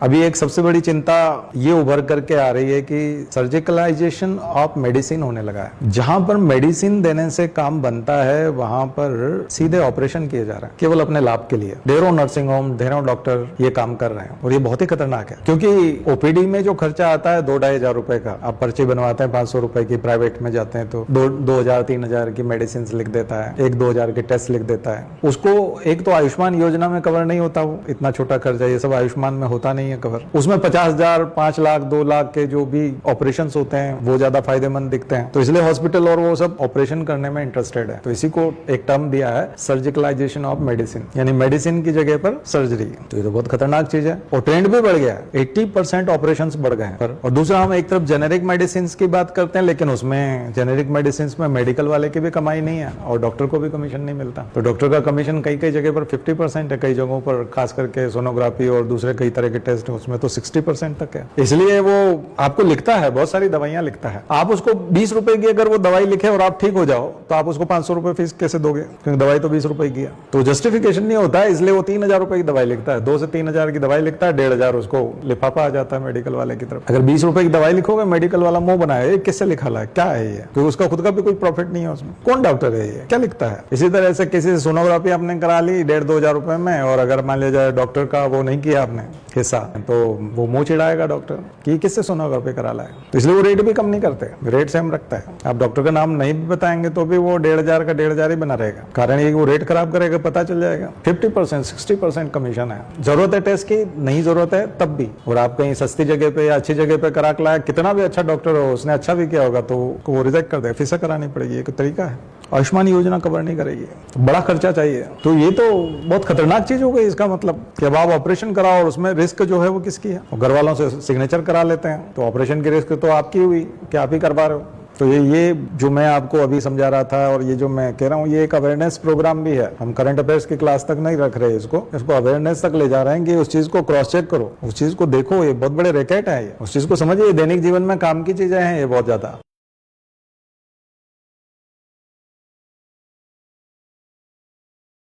अभी एक सबसे बड़ी चिंता ये उभर करके आ रही है कि सर्जिकलाइजेशन ऑफ मेडिसिन होने लगा है। जहां पर मेडिसिन देने से काम बनता है वहां पर सीधे ऑपरेशन किए जा रहे हैं केवल अपने लाभ के लिए। ढेरों नर्सिंग होम, ढेरों डॉक्टर ये काम कर रहे हैं और ये बहुत ही खतरनाक है, क्योंकि ओपीडी में जो खर्चा आता है 2-2,500 रुपए का, आप पर्ची बनवाते हैं 500 रुपए की, प्राइवेट में जाते हैं तो 2,000-3,000 की मेडिसिन लिख देता है, 1-2,000 के टेस्ट लिख देता है। उसको एक तो आयुष्मान योजना में कवर नहीं होता, वो इतना छोटा खर्चा ये सब आयुष्मान में होता नहीं है कवर। उसमें 50,000, 5 लाख, 2 लाख के जो भी ऑपरेशन होते हैं वो ज्यादा फायदेमंद दिखते हैं, तो इसलिए हॉस्पिटल और वो सब ऑपरेशन करने में इंटरेस्टेड है। तो इसी को एक टर्म दिया है सर्जिकलाइजेशन ऑफ मेडिसिन, यानी मेडिसिन की जगह पर सर्जरी। तो ये तो बहुत खतरनाक चीज है और ट्रेंड भी बढ़ गया है, 80% ऑपरेशन बढ़ गए हैं। और दूसरा, हम एक तरफ जेनेरिक मेडिसिन की बात करते हैं, लेकिन उसमें जेनेरिक मेडिसिन में मेडिकल वाले की भी कमाई नहीं है और डॉक्टर को भी कमीशन नहीं मिलता। तो डॉक्टर का कमीशन कई कई जगह पर 50% है, कई जगहों पर खास करके सोनोग्राफी और दूसरे कई तरह के टेस्ट उसमें तो 60% तक है। इसलिए वो आपको लिखता है, बहुत सारी दवाइयां लिखता है, आप उसको 20 रुपए की अगर वो दवाई लिखे और आप ठीक हो जाओ तो आप उसको 500 रुपए फीस कैसे दोगे, क्योंकि दवाई तो 20 रुपए की है। तो जस्टिफिकेशन नहीं होता है, इसलिए वो 3,000 रुपए की दवाई लिखता है। 2 से 3,000 की दवाई लिखता है, 1,500 उसको लिफाफा आ जाता है मेडिकल वाले की तरफ। अगर 20 रुपए की दवाई लिखोगे, मेडिकल वाला मुंह बनाए, ये किससे लिखा है, क्या है ये, क्योंकि उसका खुद का भी कोई प्रॉफिट नहीं है उसमें। कौन डॉक्टर है ये, क्या लिखता है। इसी तरह से किसी से सोनोग्राफी आपने करा ली 1,500-2,000 रुपए में, और अगर मान लिया जाए डॉक्टर का वो नहीं किया आपने हिस्सा, तो वो मुंह चिढ़ाएगा डॉक्टर कि किससे सोनोग्राफी करा लाए। तो इसलिए वो रेट भी कम नहीं करते, रेट सेम रखता है। आप डॉक्टर का नाम नहीं भी बताएंगे तो भी वो 1,500 का 1,500 ही बना रहेगा। कारण ये वो रेट खराब करेगा, पता चल जाएगा। 50%, 60% कमीशन है। जरूरत है टेस्ट की, नहीं जरूरत है तब भी। और आप कहीं सस्ती जगह पे या अच्छी जगह पे करा के लाया, कितना भी अच्छा डॉक्टर हो, उसने अच्छा भी किया होगा तो वो रिजेक्ट कर दे, फीस करानी पड़ेगी। एक तरीका है, आयुष्मान योजना कवर नहीं करेगी, बड़ा खर्चा चाहिए। तो ये तो बहुत खतरनाक चीज हो गई। इसका मतलब कि अब आप ऑपरेशन कराओ और उसमें रिस्क जो है वो किसकी है, घर वालों से सिग्नेचर करा लेते हैं, तो ऑपरेशन की रिस्क तो आपकी हुई कि आप ही करवा रहे हो। तो ये जो मैं आपको अभी समझा रहा था और ये जो मैं कह रहा हूँ, ये एक अवेयरनेस प्रोग्राम भी है। हम करंट अफेयर्स की क्लास तक नहीं रख रहे इसको अवेयरनेस तक ले जा रहे हैं कि उस चीज को क्रॉस चेक करो, उस चीज को देखो, ये बहुत बड़े रैकेट है, ये उस चीज को समझिए, दैनिक जीवन में काम की चीजें हैं ये बहुत ज्यादा।